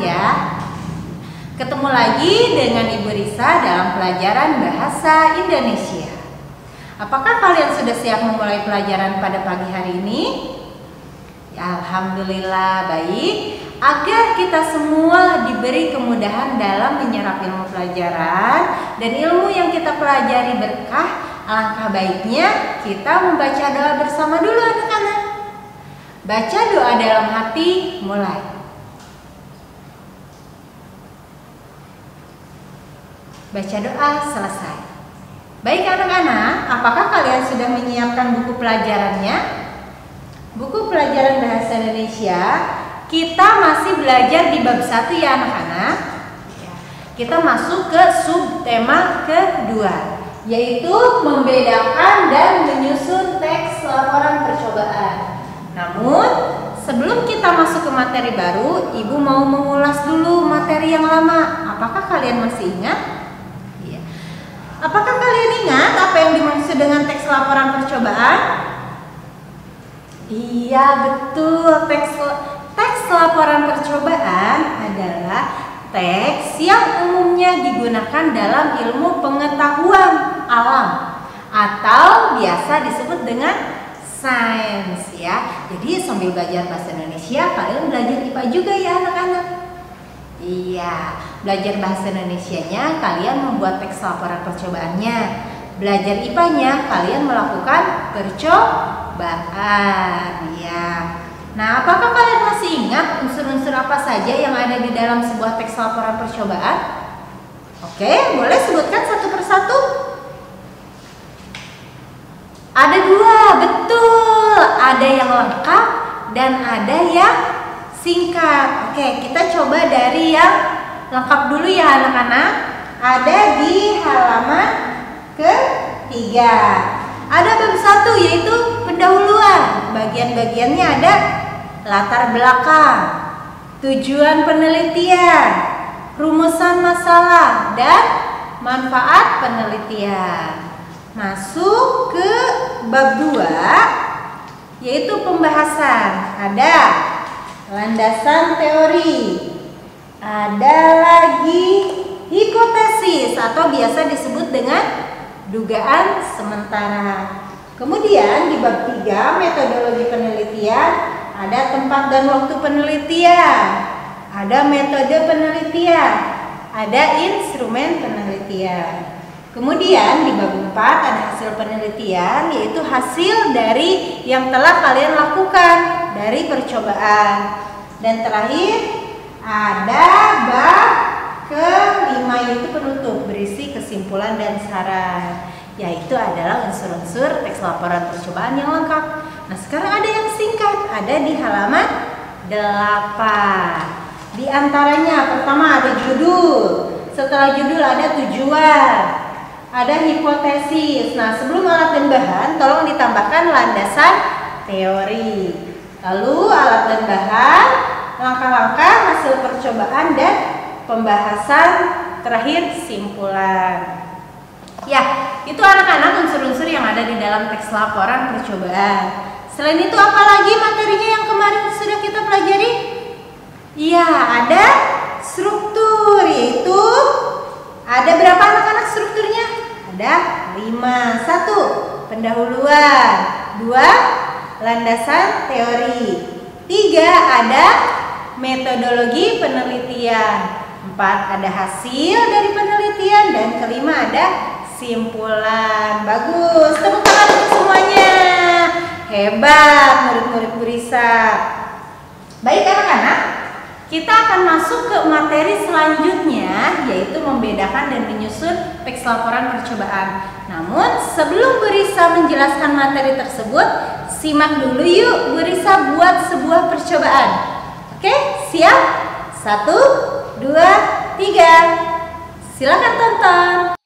ya. Ketemu lagi dengan Ibu Risa dalam pelajaran Bahasa Indonesia. Apakah kalian sudah siap memulai pelajaran pada pagi hari ini? Ya, alhamdulillah baik. Agar kita semua diberi kemudahan dalam menyerap ilmu pelajaran dan ilmu yang kita pelajari berkah, alangkah baiknya kita membaca doa bersama dulu anak-anak. Baca doa dalam hati, mulai. Baca doa selesai. Baik anak-anak, apakah kalian sudah menyiapkan buku pelajarannya? Buku pelajaran Bahasa Indonesia, kita masih belajar di bab 1 ya anak-anak. Kita masuk ke subtema kedua, yaitu membedakan dan menyusun teks laporan percobaan. Namun, sebelum kita masuk ke materi baru, Ibu mau mengulas dulu materi yang lama. Apakah kalian masih ingat? Iya. Apakah kalian ingat apa yang dimaksud dengan teks laporan percobaan? Iya, betul. Teks laporan percobaan adalah teks yang umumnya digunakan dalam ilmu pengetahuan alam atau biasa disebut dengan sains ya. Jadi sambil belajar bahasa Indonesia, kalian belajar IPA juga ya anak-anak. Iya, belajar bahasa Indonesianya kalian membuat teks laporan percobaannya. Belajar IPA-nya kalian melakukan percobaan ya. Nah, apakah kalian masih ingat unsur-unsur apa saja yang ada di dalam sebuah teks laporan percobaan? Oke, boleh sebutkan satu persatu? Ada 2, betul. Ada yang lengkap dan ada yang singkat. Oke, kita coba dari yang lengkap dulu ya anak-anak. Ada di halaman ketiga. Ada bab 1 yaitu pendahuluan. Bagian-bagiannya ada latar belakang, tujuan penelitian, rumusan masalah, dan manfaat penelitian. Masuk ke bab 2 yaitu pembahasan. Ada landasan teori, ada lagi hipotesis atau biasa disebut dengan dugaan sementara. Kemudian di bab 3 metodologi penelitian, ada tempat dan waktu penelitian, ada metode penelitian, ada instrumen penelitian. Kemudian di bab 4 ada hasil penelitian, yaitu hasil dari yang telah kalian lakukan dari percobaan. Dan terakhir ada bab ke-5 yaitu penutup, berisi kesimpulan dan saran, yaitu adalah unsur-unsur teks laporan percobaan yang lengkap. Nah, sekarang ada yang singkat, ada di halaman 8. Di antaranya pertama ada judul, setelah judul ada tujuan, ada hipotesis. Nah, sebelum alat dan bahan tolong ditambahkan landasan teori. Lalu alat dan bahan, langkah-langkah hasil percobaan dan pembahasan, terakhir simpulan. Ya, itu anak-anak unsur-unsur yang ada di dalam teks laporan percobaan. Selain itu apa lagi materinya yang kemarin sudah kita pelajari? Iya, ada struktur, yaitu ada berapa anak-anak strukturnya? Ada 5. 1. Pendahuluan. 2. Landasan teori. 3. Ada metodologi penelitian. 4. Ada hasil dari penelitian. Dan kelima ada simpulan. Bagus, tepuk tangan untuk semuanya. Hebat murid-murid Bu Risa. Baik anak-anak, kita akan masuk ke materi selanjutnya, yaitu membedakan dan menyusun teks laporan percobaan. Namun sebelum Bu Risa menjelaskan materi tersebut, simak dulu yuk Bu Risa buat sebuah percobaan. Oke, siap? 1, 2, 3. Silakan tonton.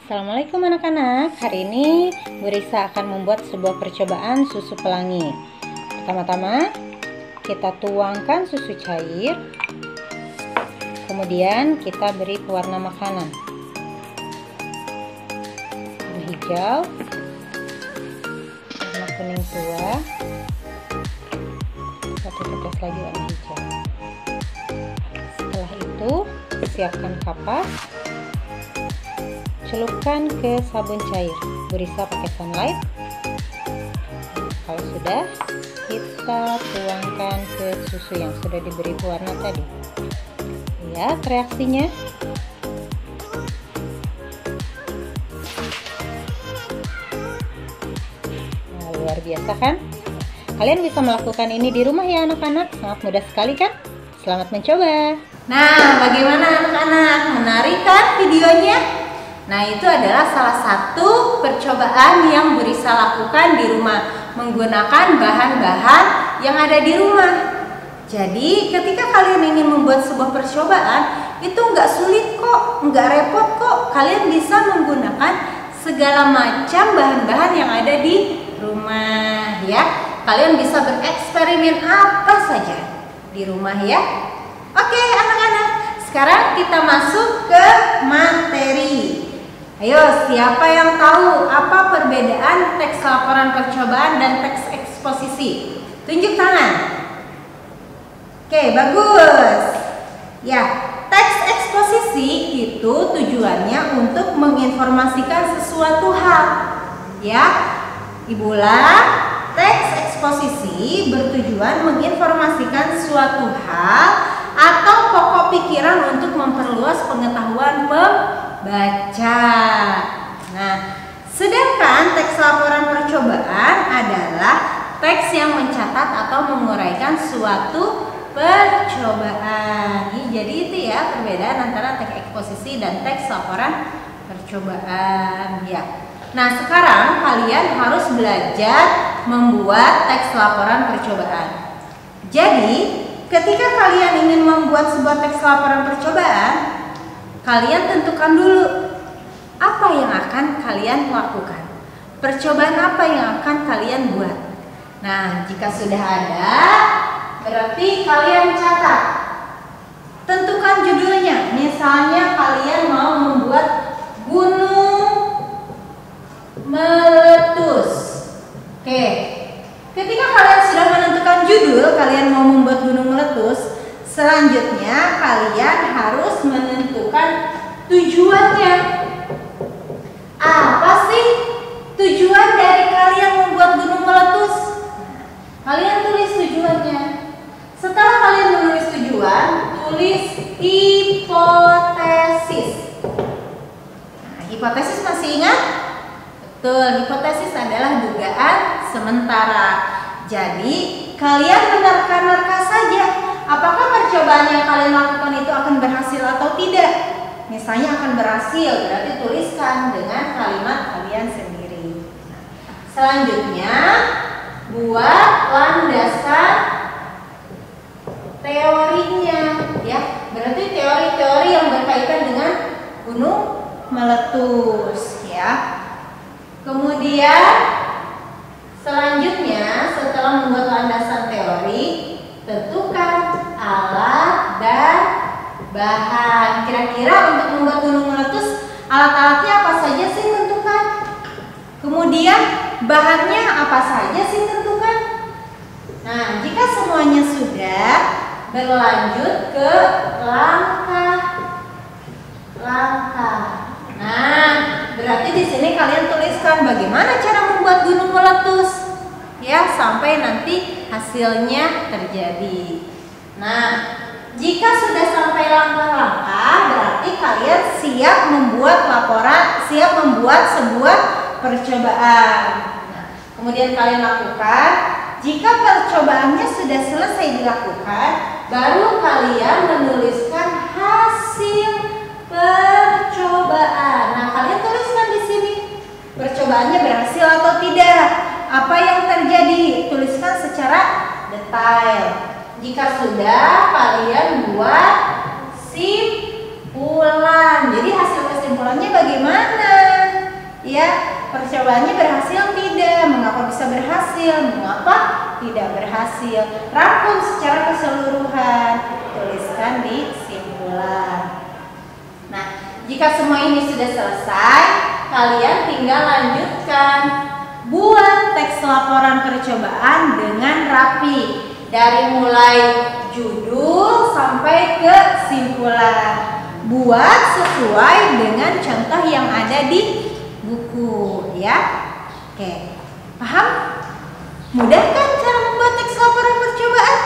Assalamualaikum anak-anak. Hari ini Bu Risa akan membuat sebuah percobaan susu pelangi. Pertama-tama kita tuangkan susu cair, kemudian kita beri pewarna makanan. Warna hijau, warna kuning tua, satu tetes lagi warna hijau. lalu siapkan kapas, celupkan ke sabun cair, burisah pakai sunlight. Kalau sudah, kita tuangkan ke susu yang sudah diberi warna tadi. Lihat reaksinya. Nah, luar biasa kan? Kalian bisa melakukan ini di rumah ya anak-anak, sangat mudah sekali kan? Selamat mencoba. Nah, bagaimana anak-anak? Menarik kan videonya? Nah, itu adalah salah satu percobaan yang Burisa lakukan di rumah, menggunakan bahan-bahan yang ada di rumah. Jadi, ketika kalian ingin membuat sebuah percobaan, itu nggak sulit kok, nggak repot kok. Kalian bisa menggunakan segala macam bahan-bahan yang ada di rumah ya. Kalian bisa bereksperimen apa saja di rumah ya. Oke anak-anak, sekarang kita masuk ke materi. Ayo, siapa yang tahu apa perbedaan teks laporan percobaan dan teks eksposisi? Tunjuk tangan. Oke, bagus. Ya, teks eksposisi itu tujuannya untuk menginformasikan sesuatu hal. Ya, Ibu ulang. Teks eksposisi bertujuan menginformasikan suatu hal atau pokok pikiran untuk memperluas pengetahuan pembaca. Nah, sedangkan teks laporan percobaan adalah teks yang mencatat atau menguraikan suatu percobaan. Jadi itu ya perbedaan antara teks eksposisi dan teks laporan percobaan ya. Nah, sekarang kalian harus belajar membuat teks laporan percobaan. Jadi, ketika kalian ingin membuat sebuah teks laporan percobaan, kalian tentukan dulu apa yang akan kalian lakukan. Percobaan apa yang akan kalian buat. Nah, jika sudah ada, berarti kalian catat. Tentukan judulnya. Misalnya kalian mau membuat gunung meletus. Oke. Ketika kalian sudah menentukan judul, kalian mau membuat gunung meletus, selanjutnya kalian harus menentukan tujuannya. Apa sih tujuan dari kalian membuat gunung meletus? Kalian tulis tujuannya. Setelah kalian menulis tujuan, tulis hipotesis. Nah, hipotesis masih ingat? Betul, hipotesis adalah dugaan sementara. Jadi, kalian menerka-nerka saja apakah percobaan yang kalian lakukan itu akan berhasil atau tidak. Misalnya akan berhasil, berarti tuliskan dengan kalimat kalian sendiri. Selanjutnya, buat landasan teorinya ya. Berarti teori-teori yang berkaitan dengan gunung meletus ya. Kemudian selanjutnya setelah membuat landasan teori, tentukan alat dan bahan. Kira-kira untuk membuat gunung meletus alat-alatnya apa saja sih tentukan. Kemudian bahannya apa saja sih tentukan. Nah, jika semuanya sudah, berlanjut ke langkah-langkah. Nah, berarti di sini kalian tuliskan bagaimana cara membuat gunung meletus ya, sampai nanti hasilnya terjadi. Nah, jika sudah sampai langkah-langkah, berarti kalian siap membuat laporan, siap membuat sebuah percobaan. Nah, kemudian kalian lakukan. Jika percobaannya sudah selesai dilakukan, baru kalian menuliskan hasil percobaan. Nah, kalian tuliskan di sini percobaannya berhasil atau tidak. Apa yang terjadi? Tuliskan secara detail. Jika sudah, kalian buat simpulan. Jadi hasil kesimpulannya bagaimana? Ya, percobaannya berhasil tidak? Mengapa bisa berhasil? Mengapa tidak berhasil? Rangkum secara keseluruhan. Tuliskan di simpulan. Nah, jika semua ini sudah selesai, kalian tinggal lanjutkan. Buat teks laporan percobaan dengan rapi. Dari mulai judul sampai kesimpulan. Buat sesuai dengan contoh yang ada di buku, ya. Oke, paham? Mudah kan cara membuat teks laporan percobaan?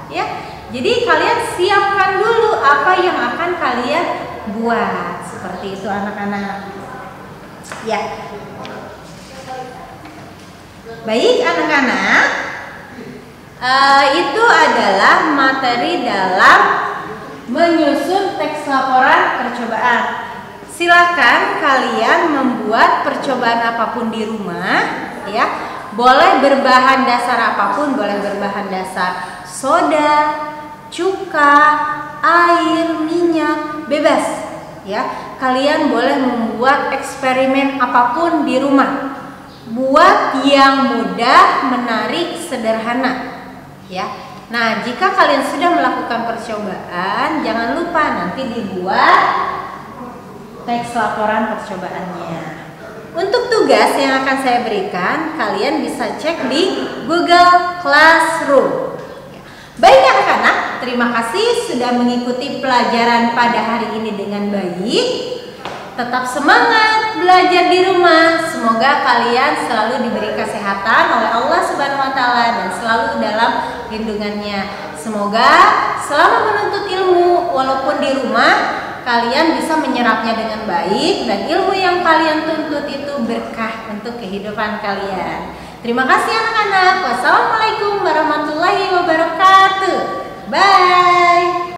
Ya. Jadi kalian siapkan dulu apa yang akan kalian buat. Seperti itu anak-anak. Ya. Baik anak-anak, itu adalah materi dalam menyusun teks laporan percobaan. Silakan kalian membuat percobaan apapun di rumah, ya. Boleh berbahan dasar apapun, boleh berbahan dasar soda, cuka, air, minyak, bebas, ya. Kalian boleh membuat eksperimen apapun di rumah. Buat yang mudah, menarik, sederhana, ya. Nah, jika kalian sudah melakukan percobaan, jangan lupa nanti dibuat teks laporan percobaannya. Untuk tugas yang akan saya berikan, kalian bisa cek di Google Classroom. Baik anak-anak, terima kasih sudah mengikuti pelajaran pada hari ini dengan baik. Tetap semangat belajar di rumah. Semoga kalian selalu diberi kesehatan oleh Allah Subhanahu wa Ta'ala dan selalu dalam lindungannya. Semoga selama menuntut ilmu, walaupun di rumah, kalian bisa menyerapnya dengan baik dan ilmu yang kalian tuntut itu berkah untuk kehidupan kalian. Terima kasih anak-anak. Wassalamualaikum warahmatullahi wabarakatuh. Bye.